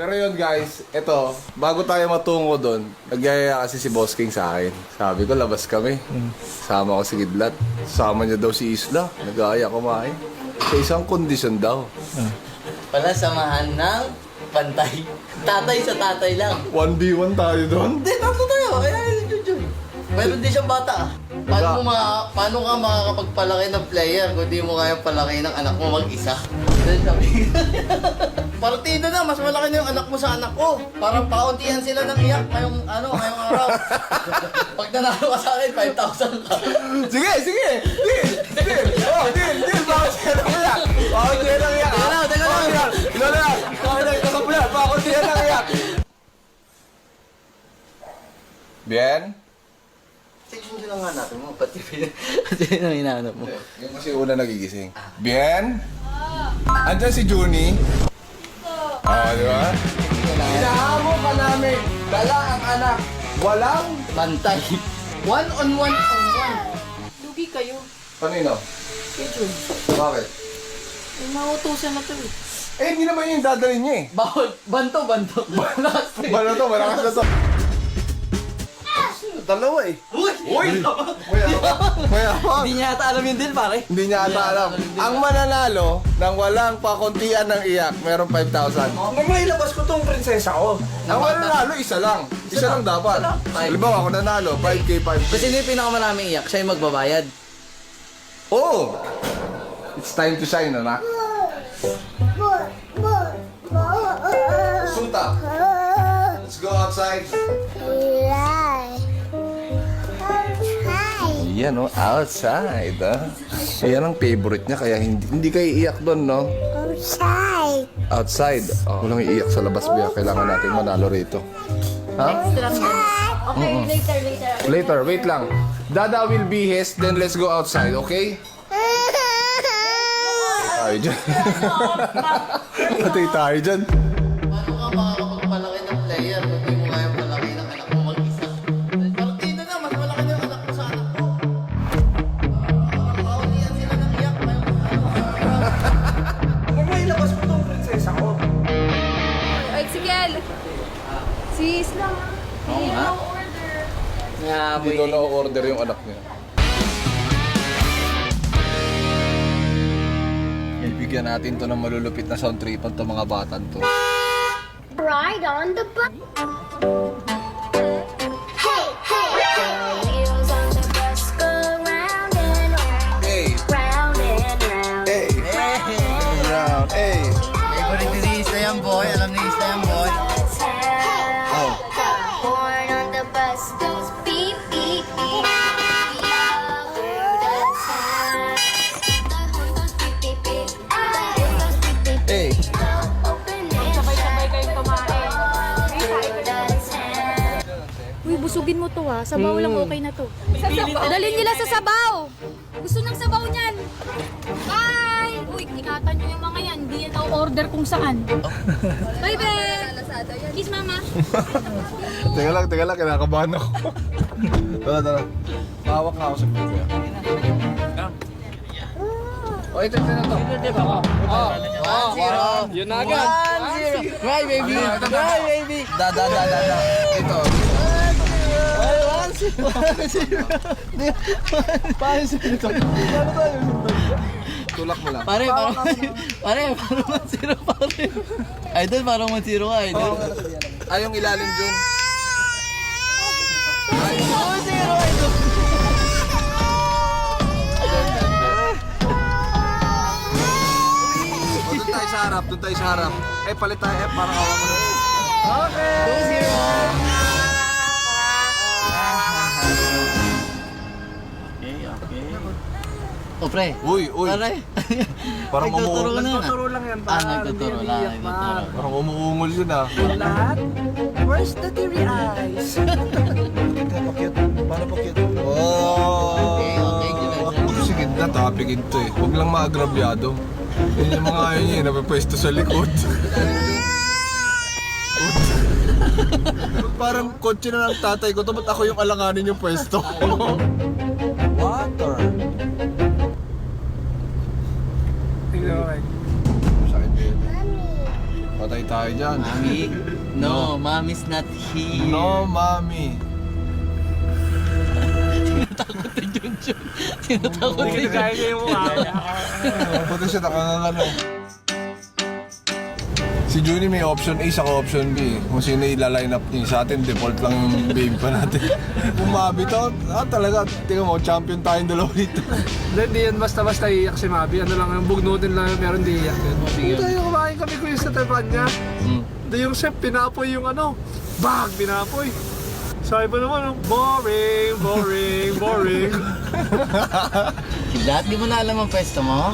Pero yun guys, eto, bago tayo matungo doon, nagyaya kasi si Boss King sa akin. Sabi ko, labas kami. Sama ko si Kidlat. Sama niya daw si Isla. Nag-aaya kumain. Sa isang kondisyon daw. Pala samahan ng pantay. Tatay sa tatay lang. 1v1 tayo doon. Hindi, tatlo tayo. Ayan, Jun. Pero hindi siya bata. Paano ka makakapagpalaki ng player kung di mo kaya palaki ng anak mo mag-isa? Partido na, mas malaki na yung anak mo sa anak ko. Parang pauntihan sila ng iyak ngayong araw. Pag nanalo ka sa akin, 5,000 ka. Sige! Oh, deal! Bakit siya nang iyak? Bakit siya nang iyak? Teka lang. Bakit na ikasap mo yan? Bakit siya nang iyak? Bien? Section din ang hanapin mo, pati yun ang hinahanap mo. Yung kasi una nagigising. Bien? Andyan si Juni. Di ba? Hinahamo ka namin. Dala ang anak. Walang Pantay. One on one. Lugi kayo. kanino. Kay Jun. Bakit? May mautusan na to eh. Hindi naman yung dadalhin niya eh. Bawal. Banto. Malakas eh. Malakas na to. Dalawa eh. Uy! Mayabang. Hindi niya ata alam yung deal, pare. Hindi niya ata alam. Ang mananalo nang walang pakuntian ng iyak, meron 5,000. Mailabas ko tong prinsesa ko. Ang mananalo, isa lang. Isa lang dapat. Halimbawa, ako nanalo, 5K, 5K. Kasi hindi yung pinakamaraming iyak, siya yung magbabayad. Oh! It's time to shine, anak. Suta. Let's go outside. Yan, no? Outside, ha? Yan ang favorite niya, kaya hindi kayo iiyak doon, no? Outside. Oh, walang iiyak sa labas, Bea. Kailangan natin manalo rito. Ha? Okay, later. Later, wait lang. Dada will be his, then let's go outside, okay? Tayo dyan. Patay tayo dyan. Paano ka makakapagpalaki ng player kung di mo kaya palaki ng anak mo mag-isa? Partido na, mas malaki na yung anak mo sa anak ko. Pauntihan sila ng iyak ngayong Mailabas ko tong prinsesa ko. Ay, sige. Si Isla. Oo nga. order. Hindi daw na-order yung anak niya. Ibigyan natin to ng malulupit na sound tripan to mga batan to. Ride on the bus. Hey, hey, hey. Wheels on the bus go round and round. Hey! Round and round. Hey! Round! Hey! Favorite ni Isla yan, boy. Alam ni Isla yan, boy. Oh! The horn on the bus goes beep, beep, beep. We all do the sound. The horn goes beep, beep, beep. The horn goes beep, beep, beep. Hey! Open it. Sabay-sabay kayong kumain. Uy, busugin mo to ha. Sabaw lang okay na to. Dalhin nila sa sabaw. Gusto ng sabaw niyan. Bye! Uy, ingatan nyo yung mga yan. Hindi yan order kung saan. Bye, be! Kiss, mama. Teka lang, kinakabahan ako. Tara. Hawak nga ako sa video. Oh, ito na to. Oh, 1-0. Yun na agad. 1-0. Cry, baby. Cry, baby. Da. Ito. Paano sila? Tulak mo lang. Pare, parang 1-0, pare. Idol, parang 1-0 ka, idol. Yung ilalim dyan. 2-0, idol. Doon tayo sa harap. Palit tayo. Parang awa mo na. 2-0. Oh, pre. Uy. Pare. Parang Nagtuturo ka na. Nagtuturo lang yan, pa. Nagtuturo lang. Parang umuungol yun ah. Lahat? Where's the teary eyes? Paano pa cute? Oh! Okay, Glenn. Ako sa gitna, tapigin to eh. Huwag lang maagrabyado. Yun yung mga ayaw niya, napapwesto sa likod. Parang kotse na ng tatay ko to, ba't ako yung alanganin yung pwesto? Water. Sakit din. patay tayo dyan. Mami? No, mommy's not here. No, mami. Tinatakot Hindi kaya niya yung mukha. Puti siya, nakangangano. Si Junie may option A, saka option B. Kung sino ila-line up niya. Sa atin, default lang yung babe pa natin. Bumabi to. Talaga, tingnan mo, champion tayong dalawa dito. Hindi yan basta-basta iiyak si Mabi. Ano lang, yung bugnutin lang yung meron di iiyak yun. Puta yung kumain kami ko yung sa tepan niya. Hindi yung chef, pinapoy yung ano. Bag, pinapoy. Sabi pa naman, boring, boring, boring. Lahat, di mo na alam ang pwesto mo?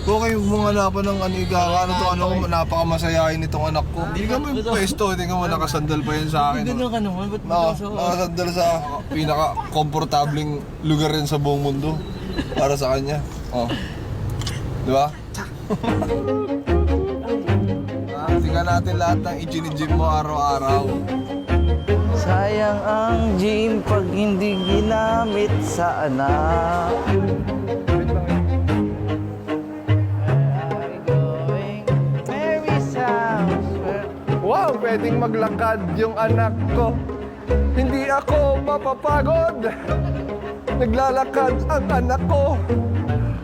Okay, huwag mong hanapan ng ano, napakamasayahin itong anak ko. Hindi ka mo yung pwesto, hindi ka mo nakasandal pa yan sa akin. Ganun ka naman, ba't mo Nakasandal sa pinaka-komportabling lugar rin sa buong mundo. Para sa kanya. Oh. Di ba? Tingnan natin lahat ng i-gym mo araw-araw. Sayang ang gym pag hindi ginamit sa anak. Wow, pwedeng maglakad yung anak ko. Hindi ako mapapagod. Naglalakad ang anak ko.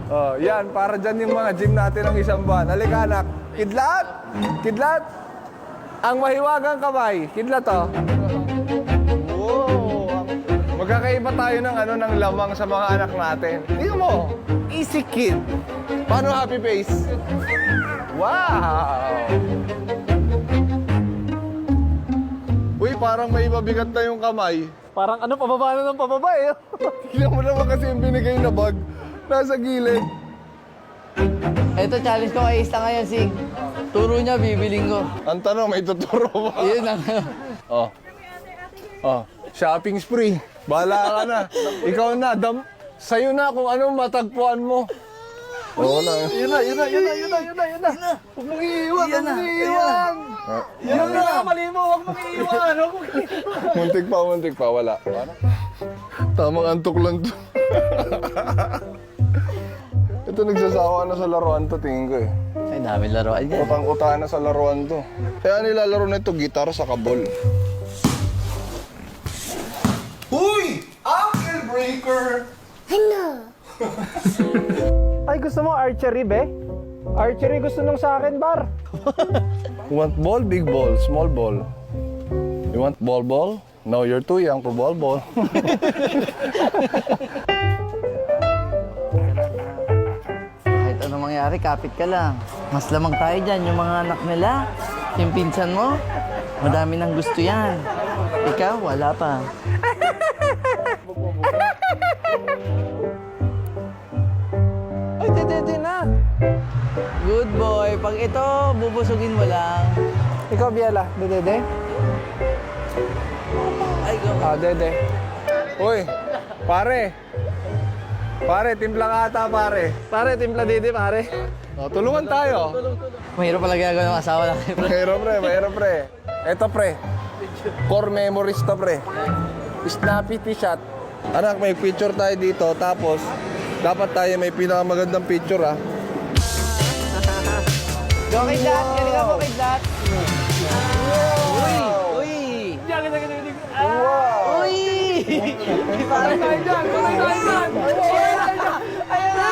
Oh, yan, para dyan yung mga gym natin ng isang buwan. Halika anak. Kidlat! Kidlat! Ang mahiwagang kamay. Kidlat oh. Wow! Magkakaiba tayo ng ano ng lamang sa mga anak natin. Tingnan mo. Easy kid. Paano happy face? Wow! Uy, parang may mabigat na yung kamay. Parang ano, pababa na ng pababa eh. Tingnan mo naman kasi yung binigay na bag. Nasa gilid. Ito, challenge ko kay Ista ngayon, Sig. Turo niya, bibiling ko. Ang tanong, may tuturo ba? Yun ang... Oh. Oh, shopping spree. Bahala ka na. Ikaw na, sa'yo na kung anong matagpuan mo. Oo na. Yun na. Huwag mong iiwan, huwag mong iiwan. Yan ang nakamali mo, huwag mong iiwan. Muntik pa, wala. Tamang antok lang to. Ito nagsasawa na sa laruan to, tingin ko eh. Ay, dami laruan yan. Utang-uta na sa laruan to. Kaya nilalaro na ito, gitar sa kabol. Huy! Ankle breaker! Ay, gusto mo archery, be? Archery gusto nung sa akin, bar. You want ball, big ball, small ball? You want ball? No, you're too young for ball. Kahit anong mangyari, kapit ka lang. Mas lamang tayo dyan, yung mga anak nila. Yung pinsan mo, madami nang gusto yan. Ikaw, wala pa. Ay, di na. Good boy. Pag ito, bubusugin mo lang. Ikaw, Biela, dede. Ay, go. Ah, dede. Uy, pare, timpla ka ata, pare. Pare, timpla dede, pare. O, tulungan tayo. Mahirap pala ginagawa ng asawa natin. Mahirap, pre. Eto, pre. Core memories to, pre. Snappy shot. Anak, may picture tayo dito, tapos dapat tayo may pinakamagandang picture, ah. Go kay Dad. Galing ako kay Dad. Uy! Wow! Uy! Parang tayo dyan! Parang tayo dyan! Ayan na!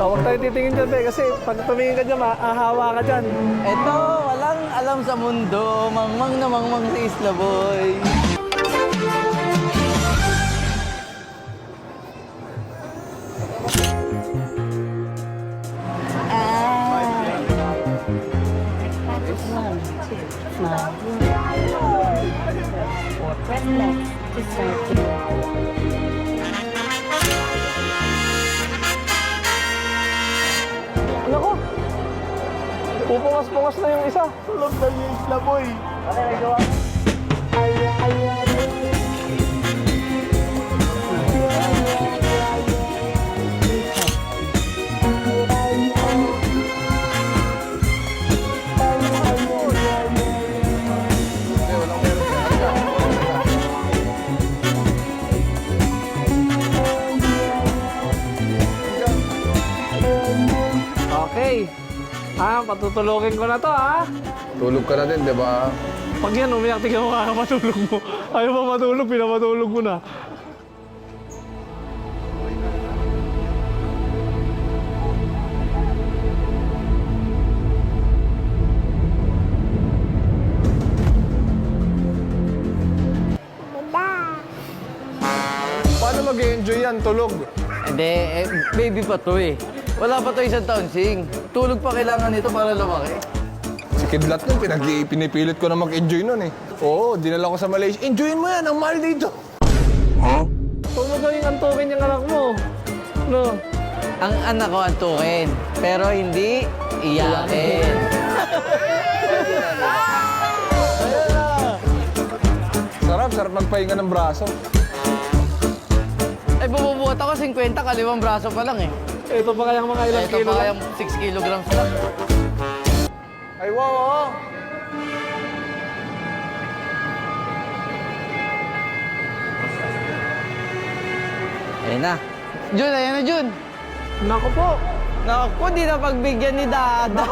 Huwag tayo titingin dyan, be, kasi pag tumingin ka dyan, maahawa ka dyan. Ito, walang alam sa mundo. Mangmang na mangmang si Isla Boy. Ano ko? Pupungas-pungas na yung isa. Tulog na yung Isla Boy. Ano yung nagawa mo? Patutulogin ko na to, ha? Tulog ka na din, di ba? Pag yan, umiyak, tignan mo matulog mo. Ayaw ba matulog, pinamatulog mo na. Paano mag-enjoy yan? Tulog. Hindi, baby pa to eh. Wala pa to isang taon, Sing. Tulog pa kailangan nito para lumaki. Si Kidlat nun, pinipilit ko na mag-enjoy nun eh. Oo, dinala ko sa Malaysia. Enjoyin mo yan, ang mahal dito. Huwag mo gawing antukin yung anak mo. No? Ang anak ko antukin, pero hindi iyakin. Sarap magpahinga ng braso. Ay, bububuhat ako 50, kalimang braso pa lang eh. Ito pa kayang mga ilang Ito kilo pa lang. yung 6 kilograms lang. Ay, wow! Ayun na. Jun, ayun na Jun. Naku po. Naku, di na pagbigyan ni Dada.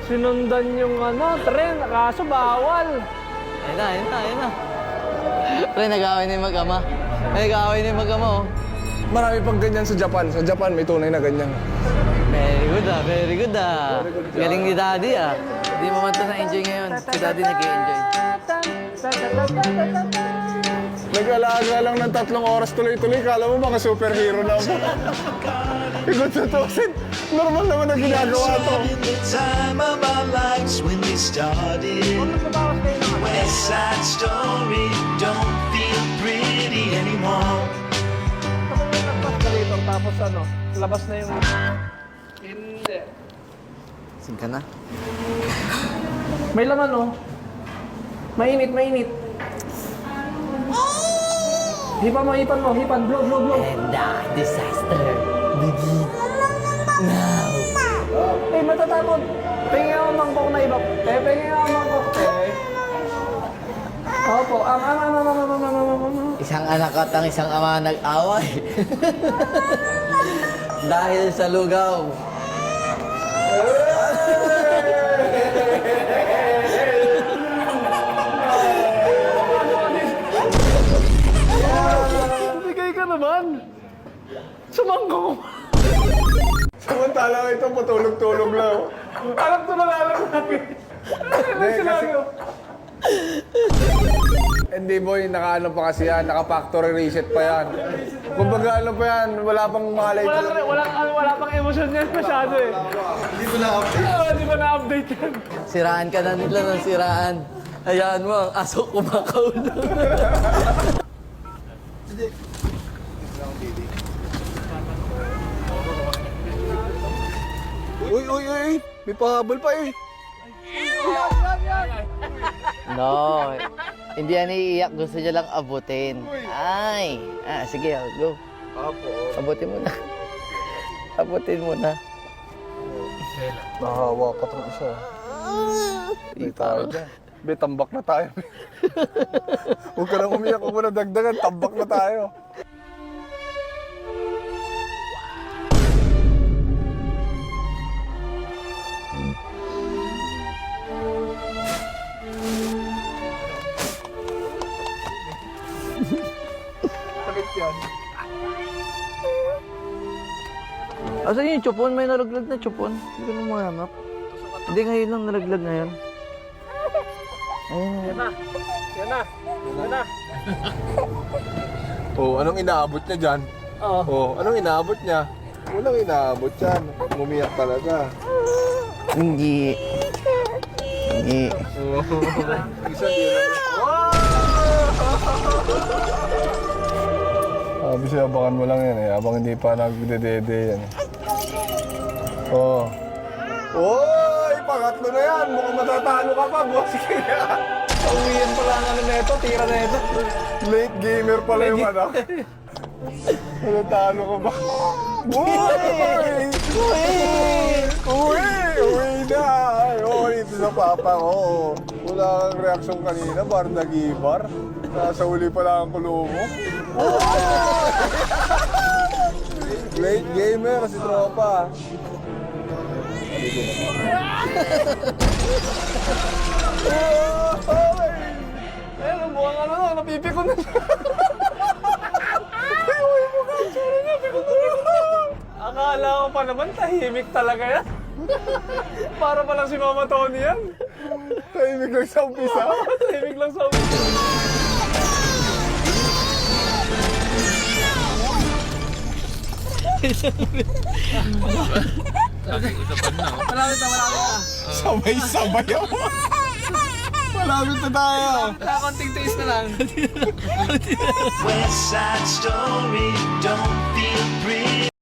Sinundan yung tren, kaso bawal. Ayun na, ayun na, ayun na. Pre, nag-away na yung mag-ama. Nag-away na yung mag-ama, oh. Marami pang ganyan sa Japan. Sa Japan, may tunay na ganyan. Very good ah, very good ah. Galing ni Daddy ah. Hindi mo man ito na-enjoy ngayon. Si Daddy nag-enjoy. Nag-alaga lang ng 3 oras tuloy-tuloy. Kala mo mga superhero na ako. Ikot sa tosin. Normal naman ang ginagawa to. In the time of our lives when we started, West Side Story don't feel pretty anymore. Tapos labas na yung... Hindi. Sing ka na. May laman, oh. Mainit, mainit. Hipan mo, hipan mo. Hipan, blow, blow, blow. And disaster begin now. Eh, matatakot. Pingin ako mangkok na iba. Pingin ako mangkok. Opo. Isang anak at ang isang ama nag-away. Dahil sa lugaw. Bigay ka naman. Sumangkok. Samantala ito, patulog-tulog lang. Alam to na alam namin. Ano sinabi mo? Hindi boy, naka-ano pa kasi yan, naka-factory reset pa yan. Kumbaga ano pa yan, wala pang malay talaga. Wala pang emosyon yan masyado eh. Hindi pa na-update. Hindi pa na-update yan. Siraan ka na nila ng siraan. Hayaan mo, ang aso kumakaw na. Uy, may pahabol pa eh. No, hindi yan iiyak. Gusto niya lang abutin. Ay, sige, go. Apo. Abutin mo na. Abutin mo na. Nahawa pa itong isa. Hindi tayo dyan. Be, tambak na tayo. Huwag ka nang umiyak, huwag mo na dagdagan, tambak na tayo. Sakit yan. Asan yung chupon? May nalaglag na chupon. Hindi ko na mahanap. Hindi, ngayon lang nalaglag ngayon. Ayun. Yan na. Yan na. Yan na. Oh, anong inaabot niya dyan? Oh, anong inaabot niya? Walang inaabot yan. Umiyak talaga. Hindi. Hindi. Isa din. Sabi siya, abangan mo lang yan eh. Abang hindi pa nagdedede yan. Oh. Oy! Pangatlo na yan! Mukhang matatalo ka pa, boss. Pauwian pala ang ano na ito, tira na ito. Late gamer pala yung anak. Matatalo ka ba? Uy! Uwi na! Oo, dito sa papa ko. Wala kang reaksyon kanina, bar nagibar. Nasa uli pala ang kulo mo. Late gamer si tropa. Ayun, ang buwang ano, napipikon na. Akala ko pa naman, tahimik talaga yan. Para palang si Mama Tony yan. Tahimik lang sa umpisa. Tahimik lang sa ulo. Malapit na. Sabay-sabay ako. Malapit na tayo. Konting taste na lang. West Side Story, don't